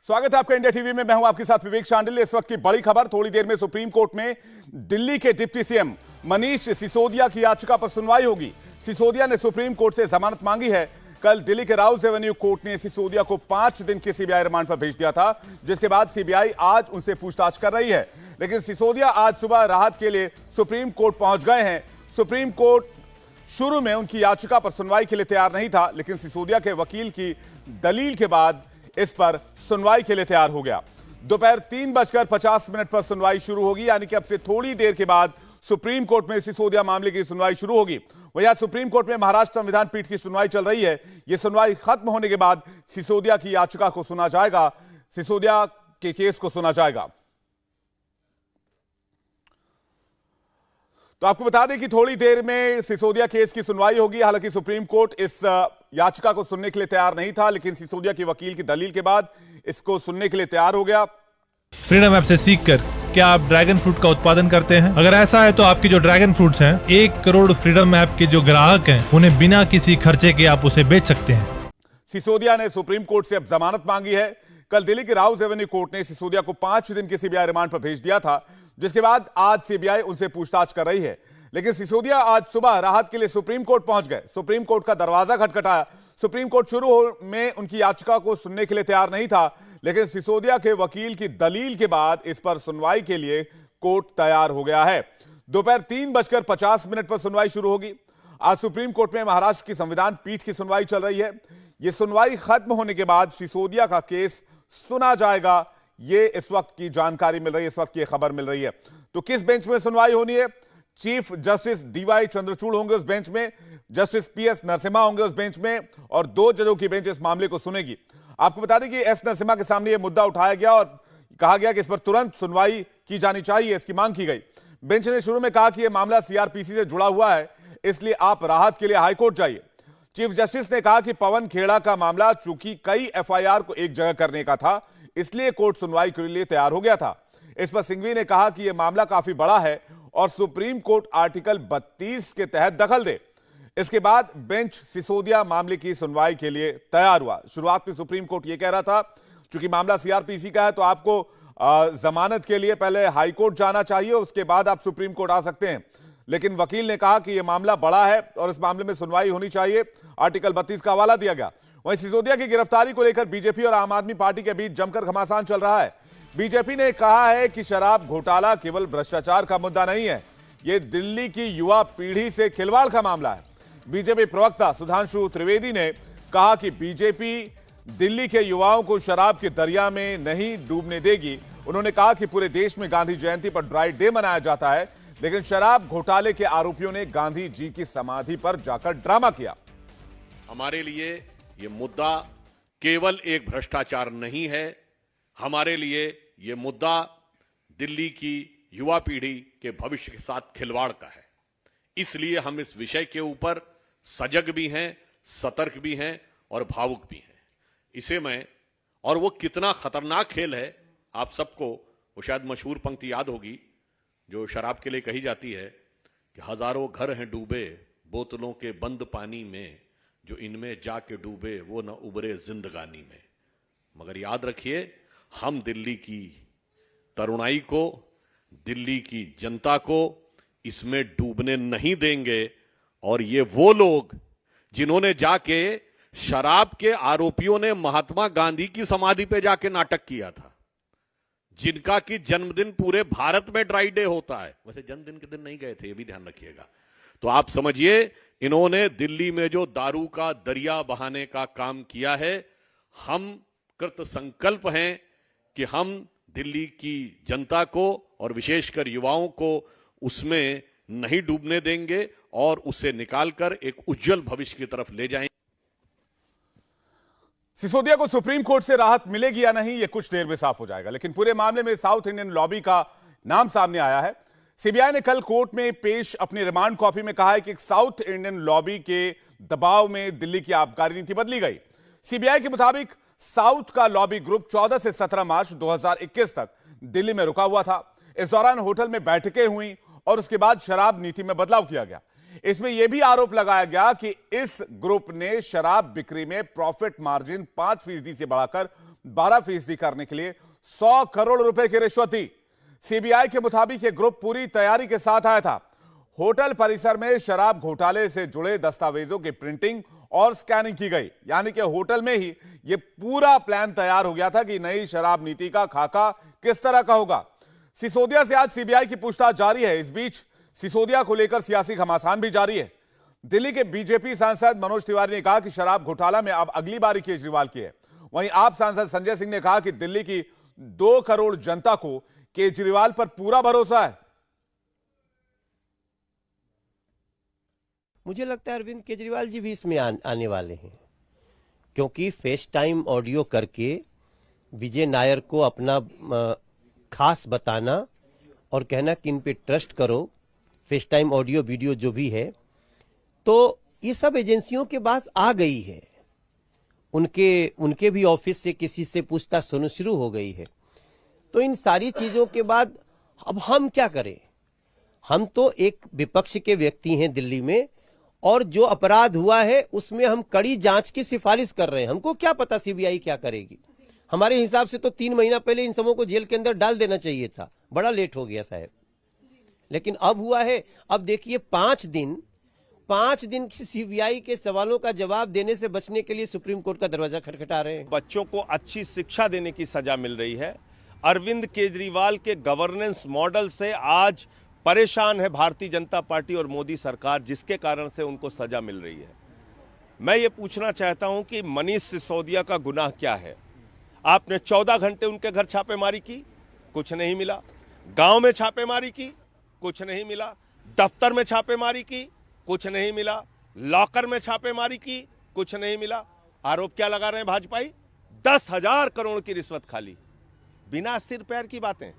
स्वागत है आपका इंडिया टीवी में। मैं हूं आपके साथ विवेक शांडिल्य। इस वक्त की बड़ी खबर, थोड़ी देर में सुप्रीम कोर्ट में दिल्ली के डिप्टी सीएम मनीष सिसोदिया की याचिका पर सुनवाई होगी। सिसोदिया ने सुप्रीम कोर्ट से जमानत मांगी है। कल दिल्ली के राउज एवेन्यू कोर्ट ने सिसोदिया को 5 दिन के सीबीआई रिमांड पर भेज दिया था, जिसके बाद सीबीआई आज उनसे पूछताछ कर रही है। लेकिन सिसोदिया आज सुबह राहत के लिए सुप्रीम कोर्ट पहुंच गए हैं। सुप्रीम कोर्ट शुरू में उनकी याचिका पर सुनवाई के लिए तैयार नहीं था, लेकिन सिसोदिया के वकील की दलील के बाद इस पर सुनवाई के लिए तैयार हो गया। दोपहर 3:50 पर सुनवाई शुरू होगी, यानी कि अब से थोड़ी देर के बाद सुप्रीम कोर्ट में सिसोदिया मामले की सुनवाई शुरू होगी। वहीं आज सुप्रीम कोर्ट में महाराष्ट्र संविधान पीठ की सुनवाई चल रही है। यह सुनवाई खत्म होने के बाद सिसोदिया की याचिका को सुना जाएगा, सिसोदिया के केस को सुना जाएगा। तो आपको बता दें कि थोड़ी देर में सिसोदिया केस की सुनवाई होगी। हालांकि सुप्रीम कोर्ट इस याचिका को सुनने के लिए तैयार नहीं था, लेकिन सिसोदिया के वकील की दलील के बाद इसको सुनने के लिए तैयार हो गया। फ्रीडम ऐप से सीखकर क्या आप ड्रैगन फ्रूट का उत्पादन करते हैं? अगर ऐसा है तो आपके जो ड्रैगन फ्रूट्स हैं, 1 करोड़ फ्रीडम ऐप के जो ग्राहक हैं, उन्हें बिना किसी खर्चे के आप उसे बेच सकते हैं। सिसोदिया ने सुप्रीम कोर्ट से अब जमानत मांगी है। कल दिल्ली के राउज एवेन्यू कोर्ट ने सिसोदिया को 5 दिन के सीबीआई रिमांड पर भेज दिया था, जिसके बाद आज सीबीआई उनसे पूछताछ कर रही है। लेकिन सिसोदिया आज सुबह राहत के लिए सुप्रीम कोर्ट पहुंच गए। सुप्रीम कोर्ट का दरवाजा खटखटाया। सुप्रीम कोर्ट शुरू में उनकी याचिका को सुनने के लिए तैयार नहीं था, लेकिन सिसोदिया के वकील की दलील के बाद इस पर सुनवाई के लिए कोर्ट तैयार हो गया है। दोपहर 3:50 पर सुनवाई शुरू होगी। आज सुप्रीम कोर्ट में महाराष्ट्र की संविधान पीठ की सुनवाई चल रही है। यह सुनवाई खत्म होने के बाद सिसोदिया का केस सुना जाएगा, ये इस वक्त की जानकारी मिल रही है, इस वक्त की खबर मिल रही है। तो किस बेंच में सुनवाई होनी है? चीफ जस्टिस डीवाई चंद्रचूड़ होंगे उस बेंच में, जस्टिस पीएस नरसिम्हा होंगे उस बेंच में, और 2 जजों की बेंच इस मामले को सुनेगी। आपको बता दें कि एस नरसिम्हा के सामने यह मुद्दा उठाया गया और कहा गया कि इस पर तुरंत सुनवाई की जानी चाहिए, इसकी मांग की गई। बेंच ने शुरू में कहा कि यह मामला सीआरपीसी से जुड़ा हुआ है, इसलिए आप राहत के लिए हाईकोर्ट जाइए। चीफ जस्टिस ने कहा कि पवन खेड़ा का मामला चूंकि कई एफआईआर को एक जगह करने का था, इसलिए कोर्ट सुनवाई के लिए तैयार हो गया था। इस पर सिंघवी ने कहा कि यह मामला काफी बड़ा है और सुप्रीम कोर्ट आर्टिकल 32 के तहत दखल दे। इसके बाद बेंच सिसोदिया मामले की सुनवाई के लिए तैयार हुआ। शुरुआत में सुप्रीम कोर्ट यह कह रहा था चूंकि मामला सीआरपीसी का है तो आपको जमानत के लिए पहले हाईकोर्ट जाना चाहिए, उसके बाद आप सुप्रीम कोर्ट आ सकते हैं। लेकिन वकील ने कहा कि यह मामला बड़ा है और इस मामले में सुनवाई होनी चाहिए। आर्टिकल 32 का हवाला दिया गया। वहीं सिसोदिया की गिरफ्तारी को लेकर बीजेपी और आम आदमी पार्टी के बीच जमकर घमासान चल रहा है। बीजेपी ने कहा है कि शराब घोटाला केवल भ्रष्टाचार का मुद्दा नहीं है, यह दिल्ली की युवा पीढ़ी से खिलवाड़ का मामला है। बीजेपी प्रवक्ता सुधांशु त्रिवेदी ने कहा कि बीजेपी दिल्ली के युवाओं को शराब के दरिया में नहीं डूबने देगी। उन्होंने कहा कि पूरे देश में गांधी जयंती पर ड्राई डे मनाया जाता है, लेकिन शराब घोटाले के आरोपियों ने गांधी जी की समाधि पर जाकर ड्रामा किया। हमारे लिए यह मुद्दा केवल एक भ्रष्टाचार नहीं है, हमारे लिए यह मुद्दा दिल्ली की युवा पीढ़ी के भविष्य के साथ खिलवाड़ का है। इसलिए हम इस विषय के ऊपर सजग भी हैं, सतर्क भी हैं और भावुक भी हैं। इसे मैं, और वो कितना खतरनाक खेल है, आप सबको वो शायद मशहूर पंक्ति याद होगी जो शराब के लिए कही जाती है कि हजारों घर हैं डूबे बोतलों के बंद पानी में, जो इनमें जाके डूबे वो न उबरे जिंदगानी में। मगर याद रखिए, हम दिल्ली की तरुणाई को, दिल्ली की जनता को इसमें डूबने नहीं देंगे। और ये वो लोग जिन्होंने जाके शराब के आरोपियों ने महात्मा गांधी की समाधि पे जाके नाटक किया था, जिनका कि जन्मदिन पूरे भारत में ड्राई डे होता है, वैसे जन्मदिन के दिन नहीं गए थे, ये भी ध्यान रखिएगा। तो आप समझिए, इन्होंने दिल्ली में जो दारू का दरिया बहाने का काम किया है, हम कृत संकल्प हैं कि हम दिल्ली की जनता को और विशेषकर युवाओं को उसमें नहीं डूबने देंगे और उसे निकालकर एक उज्जवल भविष्य की तरफ ले जाएंगे। सिसोदिया को सुप्रीम कोर्ट से राहत मिलेगी या नहीं, यह कुछ देर में साफ हो जाएगा। लेकिन पूरे मामले में साउथ इंडियन लॉबी का नाम सामने आया है। सीबीआई ने कल कोर्ट में पेश अपनी रिमांड कॉपी में कहा है कि साउथ इंडियन लॉबी के दबाव में दिल्ली की आबकारी नीति बदली गई। सीबीआई के मुताबिक साउथ का लॉबी ग्रुप 14 से 17 मार्च 2021 तक दिल्ली में रुका हुआ था। इस दौरान होटल में बैठकें हुई और उसके बाद शराब नीति में बदलाव किया गया। इसमें यह भी आरोप लगाया गया कि इस ग्रुप ने शराब बिक्री में प्रॉफिट मार्जिन 5% से बढ़ाकर 12% करने के लिए 100 करोड़ रुपए की रिश्वत दी। सीबीआई के मुताबिक यह ग्रुप पूरी तैयारी के साथ आया था। होटल परिसर में शराब घोटाले से जुड़े दस्तावेजों की प्रिंटिंग और स्कैनिंग की गई, यानी कि होटल में ही यह पूरा प्लान तैयार हो गया था कि नई शराब नीति का खाका किस तरह का होगा। सिसोदिया से आज सीबीआई की पूछताछ जारी है। इस बीच सिसोदिया को लेकर सियासी घमासान भी जारी है। दिल्ली के बीजेपी सांसद मनोज तिवारी ने कहा कि शराब घोटाला में अब अगली बारी केजरीवाल की है। वहीं आप सांसद संजय सिंह ने कहा कि दिल्ली की 2 करोड़ जनता को केजरीवाल पर पूरा भरोसा है। मुझे लगता है अरविंद केजरीवाल जी भी इसमें आने वाले हैं, क्योंकि फेस टाइम ऑडियो करके विजय नायर को अपना खास बताना और कहना कि इन पे ट्रस्ट करो, फेस टाइम ऑडियो वीडियो जो भी है, तो ये सब एजेंसियों के पास आ गई है। उनके भी ऑफिस से किसी से पूछताछ शुरू हो गई है। तो इन सारी चीजों के बाद अब हम क्या करें? हम तो एक विपक्ष के व्यक्ति हैं दिल्ली में, और जो अपराध हुआ है उसमें हम कड़ी जांच की सिफारिश कर रहे हैं। हमको क्या पता सीबीआई क्या करेगी। हमारे हिसाब से तो 3 महीना पहले इन सबों को जेल के अंदर डाल देना चाहिए था। बड़ा लेट हो गया साहब, लेकिन अब हुआ है। अब देखिए 5 दिन की सीबीआई के सवालों का जवाब देने से बचने के लिए सुप्रीम कोर्ट का दरवाजा खटखटा रहे हैं। बच्चों को अच्छी शिक्षा देने की सजा मिल रही है। अरविंद केजरीवाल के गवर्नेंस मॉडल से आज परेशान है भारतीय जनता पार्टी और मोदी सरकार, जिसके कारण से उनको सजा मिल रही है। मैं ये पूछना चाहता हूं कि मनीष सिसोदिया का गुनाह क्या है? आपने 14 घंटे उनके घर छापेमारी की, कुछ नहीं मिला। गांव में छापेमारी की, कुछ नहीं मिला। दफ्तर में छापेमारी की, कुछ नहीं मिला। लॉकर में छापेमारी की, कुछ नहीं मिला। आरोप क्या लगा रहे हैं भाजपाई? 10,000 करोड़ की रिश्वत खाली। बिना सिर पैर की बातें,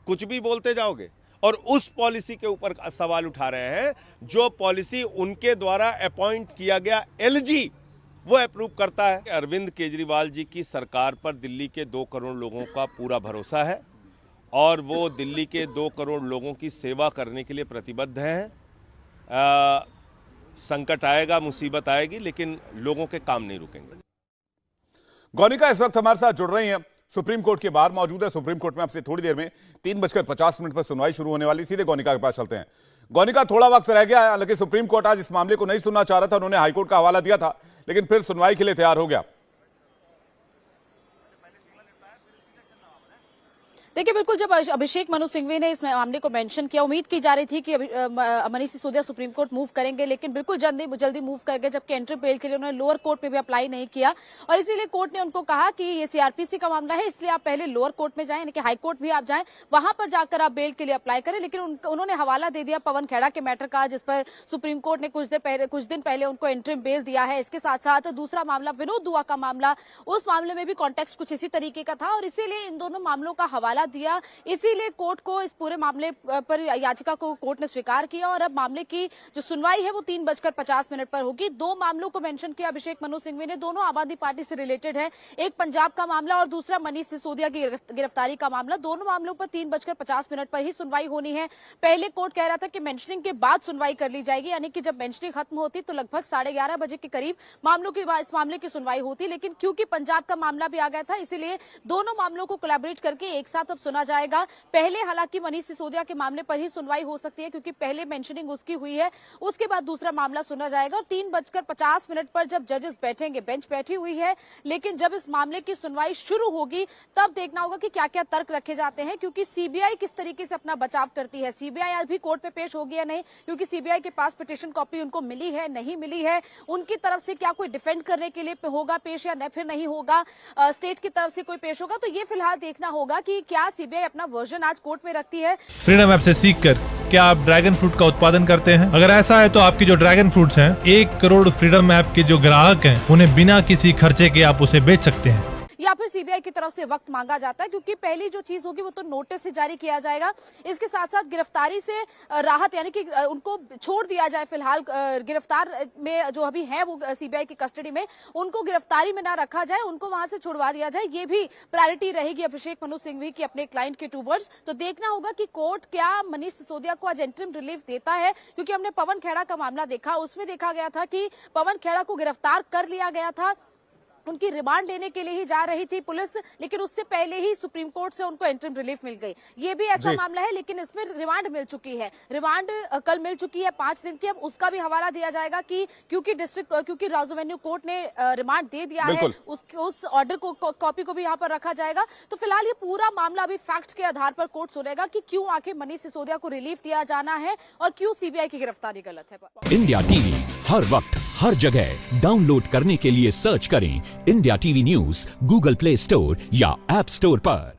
कुछ भी बोलते जाओगे। और उस पॉलिसी के ऊपर सवाल उठा रहे हैं जो पॉलिसी उनके द्वारा अपॉइंट किया गया एलजी वो अप्रूव करता है। अरविंद केजरीवाल जी की सरकार पर दिल्ली के 2 करोड़ लोगों का पूरा भरोसा है और वो दिल्ली के 2 करोड़ लोगों की सेवा करने के लिए प्रतिबद्ध हैं। संकट आएगा, मुसीबत आएगी, लेकिन लोगों के काम नहीं रुकेंगे। गौनिका इस वक्त हमारे साथ जुड़ रही हैं, सुप्रीम कोर्ट के बाहर मौजूद है। सुप्रीम कोर्ट में आपसे थोड़ी देर में 3:50 पर सुनवाई शुरू होने वाली। सीधे गौनिका के पास चलते हैं। गौनिका, थोड़ा वक्त रह गया है, हालांकि सुप्रीम कोर्ट आज इस मामले को नहीं सुनना चाह रहा था। उन्होंने हाईकोर्ट का हवाला दिया था, लेकिन फिर सुनवाई के लिए तैयार हो गया। देखिए, बिल्कुल जब अभिषेक मनु सिंघवी ने इस मामले को मेंशन किया, उम्मीद की जा रही थी कि Manish Sisodia supreme court move करेंगे, लेकिन बिल्कुल जल्दी मूव कर गए, जबकि एंट्री बेल के लिए उन्होंने लोअर कोर्ट में भी अप्लाई नहीं किया। और इसीलिए कोर्ट ने उनको कहा कि ये सीआरपीसी का मामला है, इसलिए आप पहले लोअर कोर्ट में जाएं, यानी कि हाई कोर्ट भी आप जाएं, वहां पर जाकर आप बेल के लिए अप्लाई करें। लेकिन उन्होंने हवाला दे दिया पवन खेड़ा के मैटर का, जिस पर सुप्रीम कोर्ट ने कुछ दिन पहले उनको एंट्रीम बेल दिया है। इसके साथ साथ दूसरा मामला विनोद दुआ का मामला, उस मामले में भी कॉन्टेक्स्ट कुछ इसी तरीके का था और इसीलिए इन दोनों मामलों का हवाला दिया। इसीलिए कोर्ट को इस पूरे मामले पर याचिका को कोर्ट ने स्वीकार किया और अब मामले की जो सुनवाई है वो 3:50 पर होगी। 2 मामलों को मेंशन किया अभिषेक मनु सिंघवी ने, दोनों आम आदमी पार्टी से रिलेटेड है। एक पंजाब का मामला और दूसरा मनीष सिसोदिया की गिरफ्तारी का मामला। दोनों मामलों पर 3:50 पर ही सुनवाई होनी है। पहले कोर्ट कह रहा था कि मेंशनिंग के बाद सुनवाई कर ली जाएगी, यानी कि जब मेंशनिंग खत्म होती तो लगभग 11:30 बजे के करीब इस मामले की सुनवाई होती। लेकिन क्योंकि पंजाब का मामला भी आ गया था, इसीलिए दोनों मामलों को कोलैबोरेट करके एक साथ अब सुना जाएगा। पहले हालांकि मनीष सिसोदिया के मामले पर ही सुनवाई हो सकती है, क्योंकि पहले मेंशनिंग उसकी हुई है, उसके बाद दूसरा मामला सुना जाएगा। और 3:50 पर जब जजेस बैठेंगे, बेंच बैठी हुई है, लेकिन जब इस मामले की सुनवाई शुरू होगी तब देखना होगा कि क्या क्या तर्क रखे जाते हैं, क्योंकि सीबीआई किस तरीके से अपना बचाव करती है। सीबीआई आज भी कोर्ट में पेश होगी या नहीं, क्योंकि सीबीआई के पास पिटीशन कॉपी उनको मिली है, नहीं मिली है, उनकी तरफ से क्या कोई डिफेंड करने के लिए होगा पेश या फिर नहीं होगा, स्टेट की तरफ से कोई पेश होगा, तो ये फिलहाल देखना होगा कि क्या सीबीआई अपना वर्जन आज कोर्ट में रखती है। फ्रीडम ऐप से सीखकर क्या आप ड्रैगन फ्रूट का उत्पादन करते हैं? अगर ऐसा है तो आपकी जो ड्रैगन फ्रूट्स हैं, 1 करोड़ फ्रीडम ऐप के जो ग्राहक हैं, उन्हें बिना किसी खर्चे के आप उसे बेच सकते हैं। या फिर सीबीआई की तरफ से वक्त मांगा जाता है, क्योंकि पहली जो चीज होगी वो तो नोटिस से जारी किया जाएगा। इसके साथ साथ गिरफ्तारी से राहत, यानी कि उनको छोड़ दिया जाए फिलहाल गिरफ्तार में जो अभी है वो सीबीआई की कस्टडी में, उनको गिरफ्तारी में ना रखा जाए, उनको वहां से छुड़वा दिया जाए, ये भी प्रायोरिटी रहेगी अभिषेक मनु सिंघवी की अपने क्लाइंट के टूवर्ड्स। तो देखना होगा कि कोर्ट क्या मनीष सिसोदिया को आज इंटरिम रिलीफ देता है, क्योंकि हमने पवन खेड़ा का मामला देखा, उसमें देखा गया था कि पवन खेड़ा को गिरफ्तार कर लिया गया था, उनकी रिमांड लेने के लिए ही जा रही थी पुलिस, लेकिन उससे पहले ही सुप्रीम कोर्ट से उनको इंटरिम रिलीफ मिल गई। ये भी ऐसा मामला है, लेकिन इसमें रिमांड मिल चुकी है। रिमांड कल मिल चुकी है 5 दिन की। अब उसका भी हवाला दिया जाएगा कि क्योंकि राउज एवेन्यू कोर्ट ने रिमांड दे दिया है, उस ऑर्डर को कॉपी को भी यहाँ पर रखा जाएगा। तो फिलहाल ये पूरा मामला अभी फैक्ट्स के आधार पर कोर्ट सुनेगा कि क्यों आखिर मनीष सिसोदिया को रिलीफ दिया जाना है और क्यों सीबीआई की गिरफ्तारी गलत है। इंडिया टीवी हर वक्त हर जगह डाउनलोड करने के लिए सर्च करें India TV news Google play store या ऐप स्टोर पर।